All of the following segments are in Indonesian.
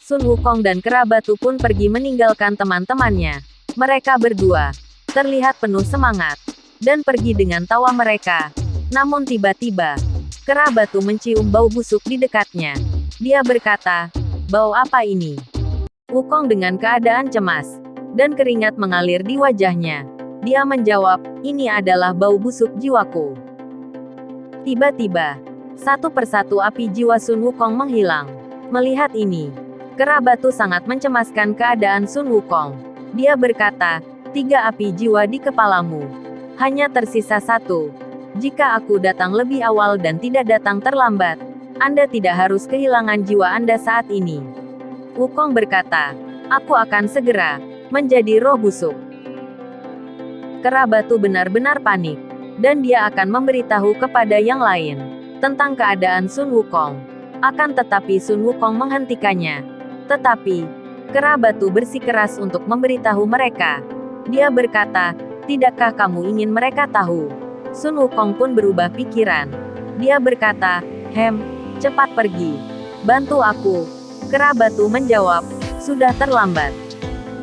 Sun Wukong dan kerabat Tu pun pergi meninggalkan teman-temannya. Mereka berdua terlihat penuh semangat dan pergi dengan tawa mereka. Namun tiba-tiba, kerabat Tu mencium bau busuk di dekatnya. Dia berkata, "Bau apa ini?" Wukong dengan keadaan cemas dan keringat mengalir di wajahnya. Dia menjawab, "Ini adalah bau busuk jiwaku." Tiba-tiba, satu persatu api jiwa Sun Wukong menghilang. Melihat ini, kerabat Tu sangat mencemaskan keadaan Sun Wukong. Dia berkata, "3 api jiwa di kepalamu. Hanya tersisa 1. Jika aku datang lebih awal dan tidak datang terlambat, Anda tidak harus kehilangan jiwa Anda saat ini." Wukong berkata, "Aku akan segera menjadi roh busuk." Kerabat Tu benar-benar panik, dan dia akan memberitahu kepada yang lain tentang keadaan Sun Wukong. Akan tetapi Sun Wukong menghentikannya. Tetapi, kerabat Tu bersikeras untuk memberitahu mereka. Dia berkata, "Tidakkah kamu ingin mereka tahu?" Sun Wukong pun berubah pikiran. Dia berkata, Cepat pergi. Bantu aku." Kerabat Tu menjawab, "Sudah terlambat."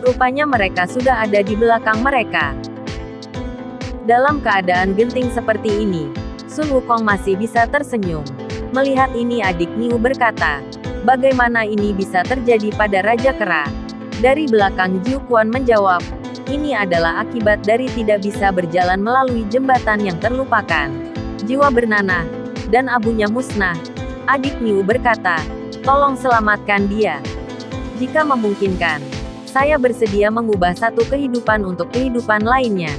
Rupanya mereka sudah ada di belakang mereka. Dalam keadaan genting seperti ini, Sun Wukong masih bisa tersenyum. Melihat ini adik Niu berkata, "Bagaimana ini bisa terjadi pada Raja Kera?" Dari belakang Jiu Quan menjawab, "Ini adalah akibat dari tidak bisa berjalan melalui jembatan yang terlupakan. Jiwa bernanah, dan abunya musnah." Adik Niu berkata, "Tolong selamatkan dia. Jika memungkinkan, saya bersedia mengubah satu kehidupan untuk kehidupan lainnya."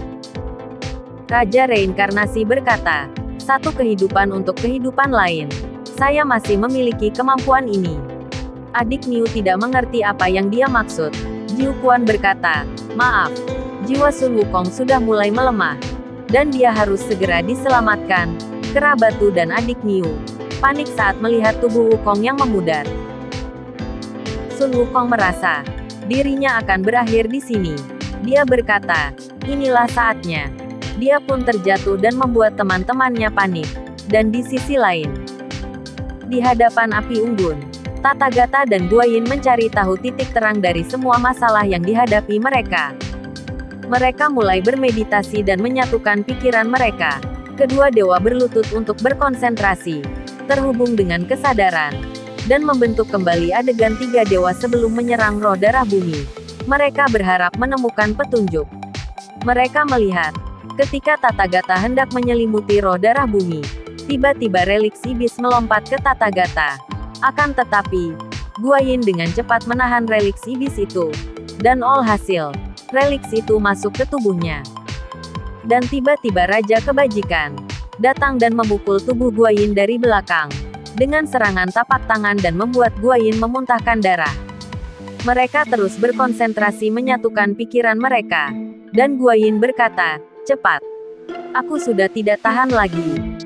Raja Reinkarnasi berkata, "Satu kehidupan untuk kehidupan lain. Saya masih memiliki kemampuan ini." Adik Niu tidak mengerti apa yang dia maksud. Jiu Quan berkata, "Maaf, jiwa Sun Wukong sudah mulai melemah, dan dia harus segera diselamatkan." Kerabat Tu dan adik Niu panik saat melihat tubuh Wukong yang memudar. Sun Wukong merasa dirinya akan berakhir di sini. Dia berkata, "Inilah saatnya." Dia pun terjatuh dan membuat teman-temannya panik. Dan di sisi lain, di hadapan api unggun, Tathagata dan Guanyin mencari tahu titik terang dari semua masalah yang dihadapi mereka. Mereka mulai bermeditasi dan menyatukan pikiran mereka. Kedua dewa berlutut untuk berkonsentrasi, terhubung dengan kesadaran, dan membentuk kembali adegan 3 dewa sebelum menyerang roh darah bumi. Mereka berharap menemukan petunjuk. Mereka melihat, ketika Tathagata hendak menyelimuti roh darah bumi, tiba-tiba reliks iblis melompat ke Tathagata. Akan tetapi, Guanyin dengan cepat menahan reliks iblis itu. Dan alhasil, reliks itu masuk ke tubuhnya. Dan tiba-tiba Raja Kebajikan datang dan memukul tubuh Guanyin dari belakang dengan serangan tapak tangan dan membuat Guanyin memuntahkan darah. Mereka terus berkonsentrasi menyatukan pikiran mereka. Dan Guanyin berkata, "Cepat. Aku sudah tidak tahan lagi."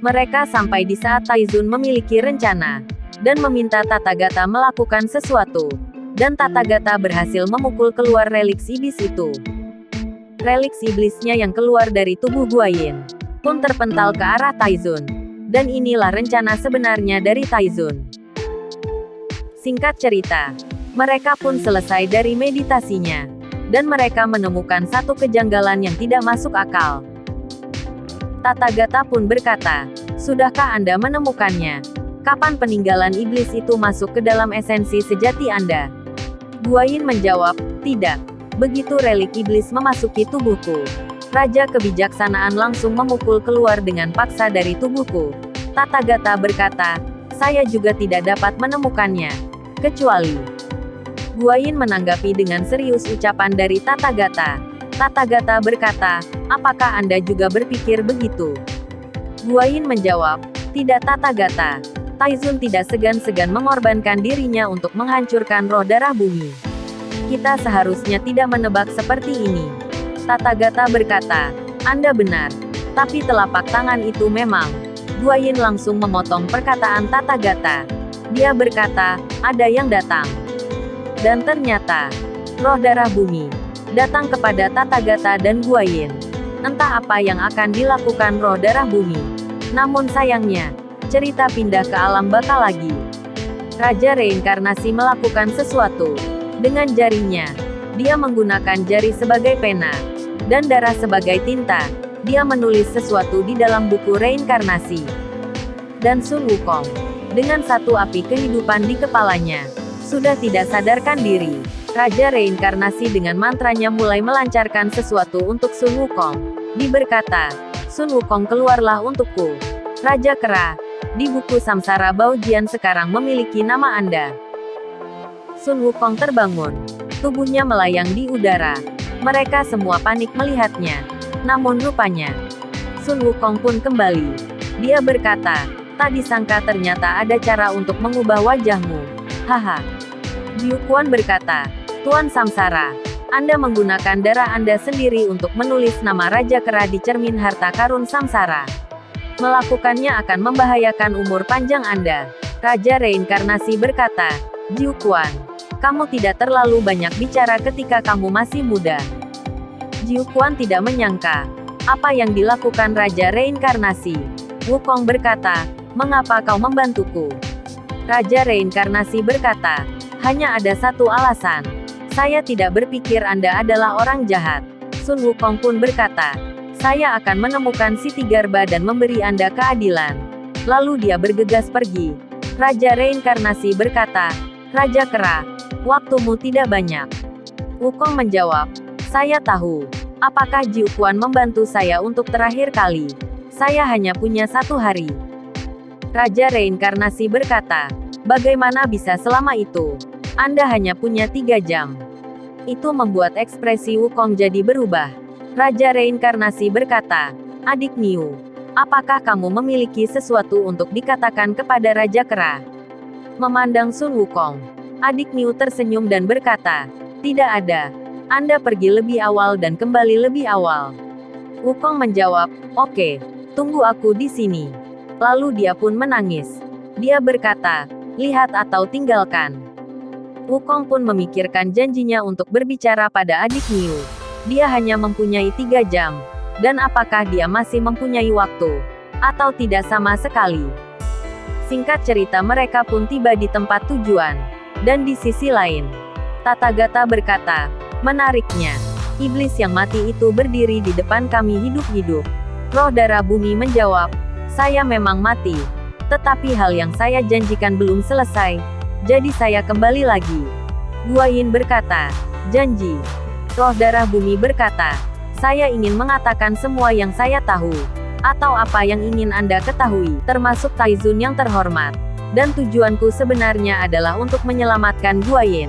Mereka sampai di saat Taizun memiliki rencana dan meminta Tathagata melakukan sesuatu. Dan Tathagata berhasil memukul keluar reliks iblis itu. Reliks iblisnya yang keluar dari tubuh Guanyin pun terpental ke arah Taizun. Dan inilah rencana sebenarnya dari Taizun. Singkat cerita, mereka pun selesai dari meditasinya. Dan mereka menemukan satu kejanggalan yang tidak masuk akal. Tathagata pun berkata, "Sudahkah Anda menemukannya? Kapan peninggalan iblis itu masuk ke dalam esensi sejati Anda?" Guanyin menjawab, "Tidak. Begitu relik iblis memasuki tubuhku, Raja Kebijaksanaan langsung memukul keluar dengan paksa dari tubuhku." Tathagata berkata, "Saya juga tidak dapat menemukannya. Kecuali..." Guanyin menanggapi dengan serius ucapan dari Tathagata. Tathagata berkata, "Apakah Anda juga berpikir begitu?" Guanyin menjawab, "Tidak Tathagata. Taizun tidak segan-segan mengorbankan dirinya untuk menghancurkan roh darah bumi. Kita seharusnya tidak menebak seperti ini." Tathagata berkata, "Anda benar. Tapi telapak tangan itu memang..." Guanyin langsung memotong perkataan Tathagata. Dia berkata, "Ada yang datang." Dan ternyata, roh darah bumi datang kepada Tathagata dan Guanyin. Entah apa yang akan dilakukan roh darah bumi. Namun sayangnya, cerita pindah ke alam baka lagi. Raja Reinkarnasi melakukan sesuatu. Dengan jarinya, dia menggunakan jari sebagai pena, dan darah sebagai tinta. Dia menulis sesuatu di dalam buku reinkarnasi. Dan Sun Wukong, dengan satu api kehidupan di kepalanya, sudah tidak sadarkan diri. Raja Reinkarnasi dengan mantranya mulai melancarkan sesuatu untuk Sun Wukong. Dia berkata, Sun Wukong keluarlah untukku. Raja Kera, di buku Samsara Baojian sekarang memiliki nama Anda. Sun Wukong terbangun. Tubuhnya melayang di udara. Mereka semua panik melihatnya. Namun rupanya, Sun Wukong pun kembali. Dia berkata, tak disangka ternyata ada cara untuk mengubah wajahmu. Haha. Jiu Quan berkata, Tuan Samsara, Anda menggunakan darah Anda sendiri untuk menulis nama Raja Kera di cermin harta karun Samsara. Melakukannya akan membahayakan umur panjang Anda. Raja Reinkarnasi berkata, Jiu Quan, kamu tidak terlalu banyak bicara ketika kamu masih muda. Jiu Quan tidak menyangka apa yang dilakukan Raja Reinkarnasi. Wukong berkata, mengapa kau membantuku? Raja Reinkarnasi berkata, hanya ada satu alasan. Saya tidak berpikir Anda adalah orang jahat. Sun Wukong pun berkata, saya akan menemukan Siti Garba dan memberi Anda keadilan. Lalu dia bergegas pergi. Raja Reinkarnasi berkata, Raja Kera, waktumu tidak banyak. Wukong menjawab, saya tahu. Apakah Jiu Quan membantu saya untuk terakhir kali? Saya hanya punya 1 hari. Raja Reinkarnasi berkata, bagaimana bisa selama itu? Anda hanya punya 3 jam. Itu membuat ekspresi Wukong jadi berubah. Raja Reinkarnasi berkata, adik Niu, apakah kamu memiliki sesuatu untuk dikatakan kepada Raja Kera? Memandang Sun Wukong, adik Niu tersenyum dan berkata, tidak ada. Anda pergi lebih awal dan kembali lebih awal. Wukong menjawab, oke, tunggu aku di sini. Lalu dia pun menangis. Dia berkata, lihat atau tinggalkan. Wukong pun memikirkan janjinya untuk berbicara pada adik Niu. Dia hanya mempunyai 3 jam. Dan apakah dia masih mempunyai waktu? Atau tidak sama sekali? Singkat cerita mereka pun tiba di tempat tujuan. Dan di sisi lain, Tathagata berkata, menariknya, iblis yang mati itu berdiri di depan kami hidup-hidup. Roh darah bumi menjawab, saya memang mati. Tetapi hal yang saya janjikan belum selesai. Jadi saya kembali lagi. Guayin berkata, janji. Roh darah bumi berkata, saya ingin mengatakan semua yang saya tahu. Atau apa yang ingin Anda ketahui, termasuk Taizun yang terhormat. Dan tujuanku sebenarnya adalah untuk menyelamatkan Guayin.